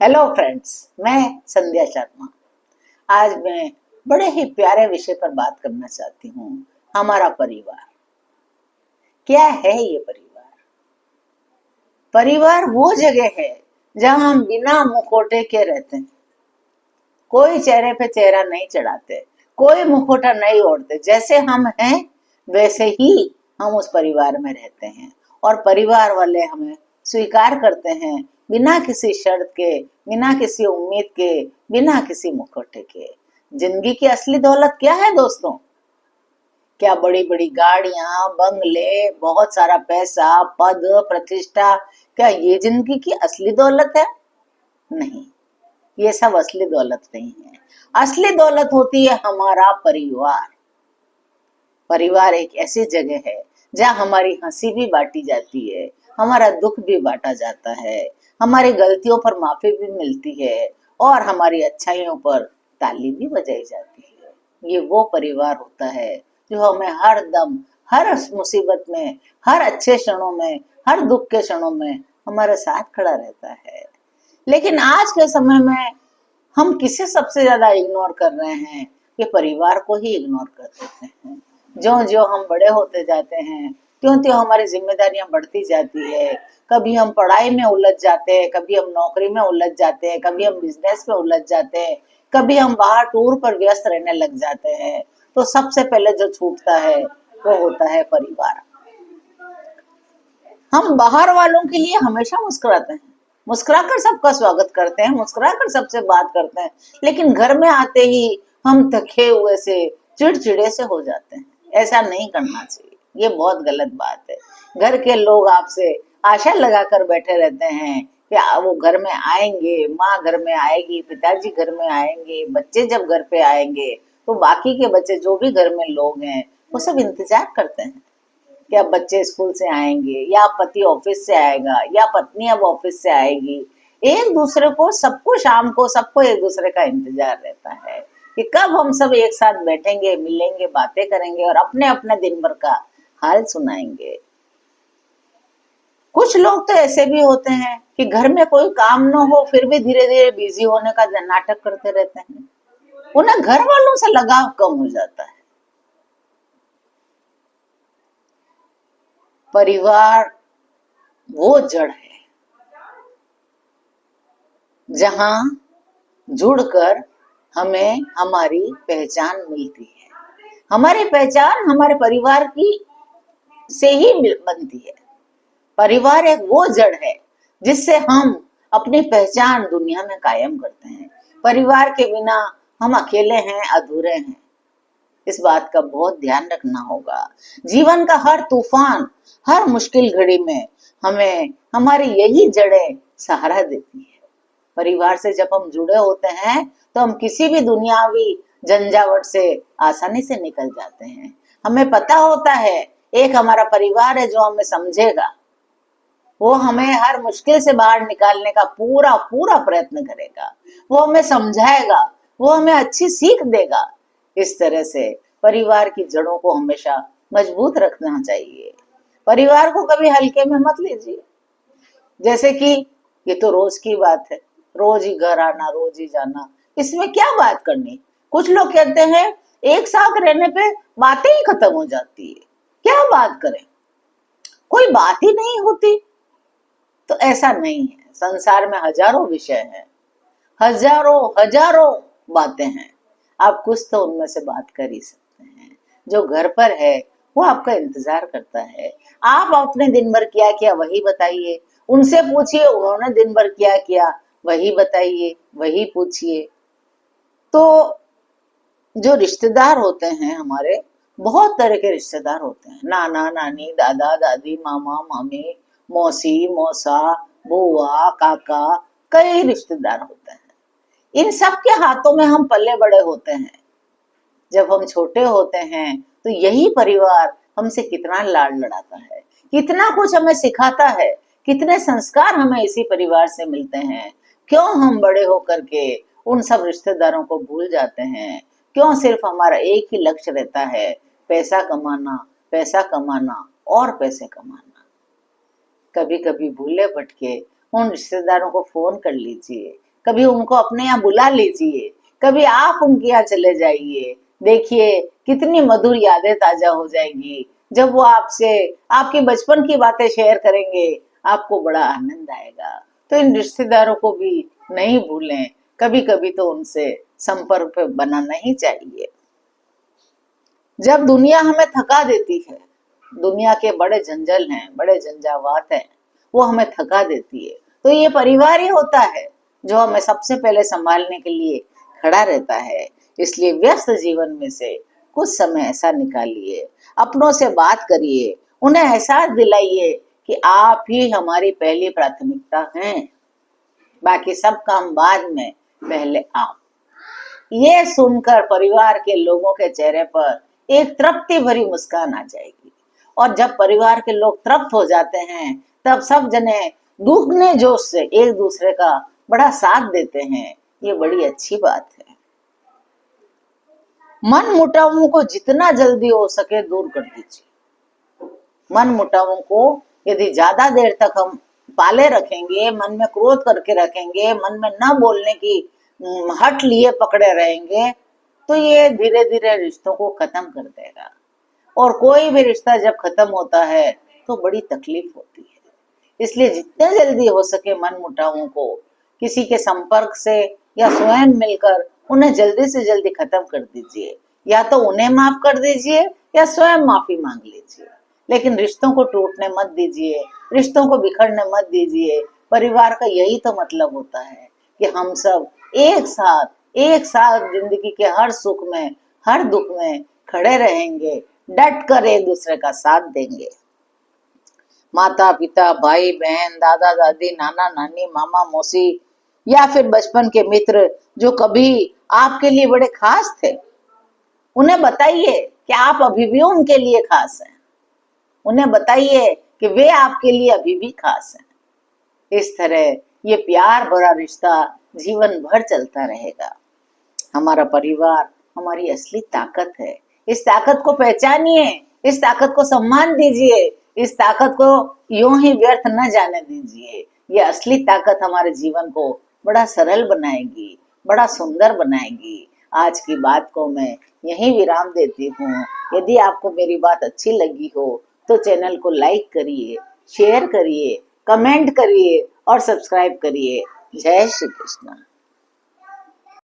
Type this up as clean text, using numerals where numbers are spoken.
Hello friends, मैं संध्या शर्मा। आज मैं बड़े ही प्यारे विषय पर बात करना चाहती हूँ। हमारा परिवार क्या है? ये परिवार परिवार वो जगह है जहाँ हम बिना मुखौटे के रहते हैं। कोई चेहरे पे चेहरा नहीं चढ़ाते, कोई मुखौटा नहीं ओढ़ते। जैसे हम हैं वैसे ही हम उस परिवार में रहते हैं और परिवार वाले हमें स्वीकार करते हैं बिना किसी शर्त के, बिना किसी उम्मीद के, बिना किसी मुखौटे के। जिंदगी की असली दौलत क्या है दोस्तों? क्या बड़ी बड़ी गाड़ियां, बंगले, बहुत सारा पैसा, पद, प्रतिष्ठा, क्या ये जिंदगी की असली दौलत है? नहीं, ये सब असली दौलत नहीं है। असली दौलत होती है हमारा परिवार। परिवार एक ऐसी जगह है जहाँ हमारी हंसी भी बांटी जाती है, हमारा दुख भी बांटा जाता है, हमारी गलतियों पर माफी भी मिलती है और हमारी अच्छाइयों पर ताली भी बजाई जाती है। ये वो परिवार होता है जो हमें हर दम, हर मुसीबत में, हर अच्छे क्षणों में, हर दुख के क्षणों में हमारे साथ खड़ा रहता है। लेकिन आज के समय में हम किसे सबसे ज्यादा इग्नोर कर रहे हैं? ये परिवार को ही इग्नोर कर देते हैं। जो जो हम बड़े होते जाते हैं त्यों त्यों हमारी जिम्मेदारियां बढ़ती जाती है। कभी हम पढ़ाई में उलझ जाते हैं, कभी हम नौकरी में उलझ जाते हैं, कभी हम बिजनेस में उलझ जाते हैं, कभी हम बाहर टूर पर व्यस्त रहने लग जाते हैं। तो सबसे पहले जो छूटता है वो होता है परिवार। हम बाहर वालों के लिए हमेशा मुस्कुराते हैं, मुस्कुराकर सबका स्वागत करते हैं, मुस्कुराकर सबसे बात करते हैं, लेकिन घर में आते ही हम थके हुए से, चिड़चिड़े से हो जाते हैं। ऐसा नहीं करना चाहिए, ये बहुत गलत बात है। घर के लोग आपसे आशा लगाकर बैठे रहते हैं कि वो घर में आएंगे, माँ घर में आएगी, पिताजी घर में आएंगे, बच्चे जब घर पे आएंगे तो बाकी के बच्चे जो भी घर में लोग हैं वो सब इंतजार करते हैं कि अब बच्चे स्कूल से आएंगे, या पति ऑफिस से आएगा, या पत्नी अब ऑफिस से आएगी। एक दूसरे को, सबको शाम को सबको एक दूसरे का इंतजार रहता है कि कब हम सब एक साथ बैठेंगे, मिलेंगे, बातें करेंगे और अपने अपने दिन भर का हाल सुनाएंगे। कुछ लोग तो ऐसे भी होते हैं कि घर में कोई काम न हो फिर भी धीरे धीरे बिजी होने का नाटक करते रहते हैं। उन्हें घर वालों से लगाव कम हो जाता है। परिवार वो जड़ है जहां जुड़कर हमें हमारी पहचान मिलती है। हमारी पहचान हमारे परिवार की से ही बनती है। परिवार एक वो जड़ है जिससे हम अपनी पहचान दुनिया में कायम करते हैं। परिवार के बिना हम अकेले हैं, अधूरे हैं। इस बात का बहुत ध्यान रखना होगा। जीवन का हर तूफान, हर मुश्किल घड़ी में हमें हमारी यही जड़ें सहारा देती है। परिवार से जब हम जुड़े होते हैं तो हम किसी भी दुनियावी झंझावट से आसानी से निकल जाते हैं। हमें पता होता है एक हमारा परिवार है जो हमें समझेगा, वो हमें हर मुश्किल से बाहर निकालने का पूरा पूरा प्रयत्न करेगा, वो हमें समझाएगा, वो हमें अच्छी सीख देगा। इस तरह से परिवार की जड़ों को हमेशा मजबूत रखना चाहिए। परिवार को कभी हल्के में मत लीजिए। जैसे कि ये तो रोज की बात है, रोज ही घर आना, रोज ही जाना, इसमें क्या बात करनी। कुछ लोग कहते हैं एक साथ रहने पे बातें ही खत्म हो जाती है, क्या बात करें, कोई बात ही नहीं होती। तो ऐसा नहीं है। संसार में हजारों विषय हैं, हजारों हजारों बातें हैं। आप कुछ तो उनमें से बात कर ही सकते हैं। जो घर पर है वो आपका इंतजार करता है। आप अपने दिन भर क्या किया वही बताइए, उनसे पूछिए उन्होंने दिन भर क्या किया वही बताइए, वही पूछिए। तो जो रिश्तेदार होते हैं हमारे, बहुत तरह के रिश्तेदार होते हैं। नाना नानी, दादा दादी, मामा मामी, मौसी मौसा, बुआ काका, कई रिश्तेदार होते हैं। इन सब के हाथों में हम पले बड़े होते हैं। जब हम छोटे होते हैं तो यही परिवार हमसे कितना लाड लड़ाता है, कितना कुछ हमें सिखाता है, कितने संस्कार हमें इसी परिवार से मिलते हैं। क्यों हम बड़े होकर के उन सब रिश्तेदारों को भूल जाते हैं? क्यों सिर्फ हमारा एक ही लक्ष्य रहता है, पैसा कमाना, पैसा कमाना और पैसे कमाना। कभी कभी भूले भटके उन रिश्तेदारों को फोन कर लीजिए, कभी उनको अपने यहाँ बुला लीजिए, कभी आप उनके यहाँ चले जाइए। देखिए कितनी मधुर यादें ताजा हो जाएंगी। जब वो आपसे आपके बचपन की बातें शेयर करेंगे, आपको बड़ा आनंद आएगा। तो इन रिश्तेदारों को भी नहीं भूलें, कभी कभी तो उनसे संपर्क बनाना ही चाहिए। जब दुनिया हमें थका देती है, दुनिया के बड़े जंजल हैं, बड़े झंझावात हैं, वो हमें थका देती है, तो ये परिवार ही होता है जो हमें सबसे पहले संभालने के लिए खड़ा रहता है। इसलिए व्यस्त जीवन में से कुछ समय ऐसा निकालिए, अपनों से बात करिए, उन्हें एहसास दिलाइए कि आप ही हमारी पहली प्राथमिकता हैं, बाकी सब काम बाद में, पहले आप। ये सुनकर परिवार के लोगों के चेहरे पर एक तृप्ति भरी मुस्कान आ जाएगी। और जब परिवार के लोग तृप्त हो जाते हैं, तब सब जने दुगने जोश से एक दूसरे का बड़ा साथ देते हैं। ये बड़ी अच्छी बात है। मन मुटावों को जितना जल्दी हो सके दूर कर दीजिए। मन मुटावों को यदि ज्यादा देर तक हम पाले रखेंगे, मन में क्रोध करके रखेंगे, मन में न बोलने की हट लिए पकड़े रहेंगे, तो ये धीरे धीरे रिश्तों को खत्म कर देगा। और कोई भी रिश्ता जब खत्म होता है तो बड़ी तकलीफ होती है। इसलिए जितने जल्दी हो सके मन मुटावों को किसी के संपर्क से या स्वयं मिलकर उन्हें जल्दी से जल्दी खत्म कर दीजिए। या तो उन्हें माफ कर दीजिए या स्वयं माफी मांग लीजिए, लेकिन रिश्तों को टूटने मत दीजिए, रिश्तों को बिखरने मत दीजिए। परिवार का यही तो मतलब होता है कि हम सब एक साथ जिंदगी के हर सुख में, हर दुख में खड़े रहेंगे, डट कर एक दूसरे का साथ देंगे। माता पिता, भाई बहन, दादा दादी, नाना नानी, मामा मौसी या फिर बचपन के मित्र जो कभी आपके लिए बड़े खास थे, उन्हें बताइए कि आप अभी भी उनके लिए खास हैं। उन्हें बताइए कि वे आपके लिए अभी भी खास हैं। इस तरह ये प्यार भरा रिश्ता जीवन भर चलता रहेगा। हमारा परिवार हमारी असली ताकत है। इस ताकत को पहचानिए, इस ताकत को सम्मान दीजिए, इस ताकत को यूं ही व्यर्थ न जाने दीजिए। ये असली ताकत हमारे जीवन को बड़ा सरल बनाएगी, बड़ा सुंदर बनाएगी। आज की बात को मैं यहीं विराम देती हूँ। यदि आपको मेरी बात अच्छी लगी हो तो चैनल को लाइक करिए, शेयर करिए, कमेंट करिए और सब्सक्राइब करिए। जय श्री कृष्ण।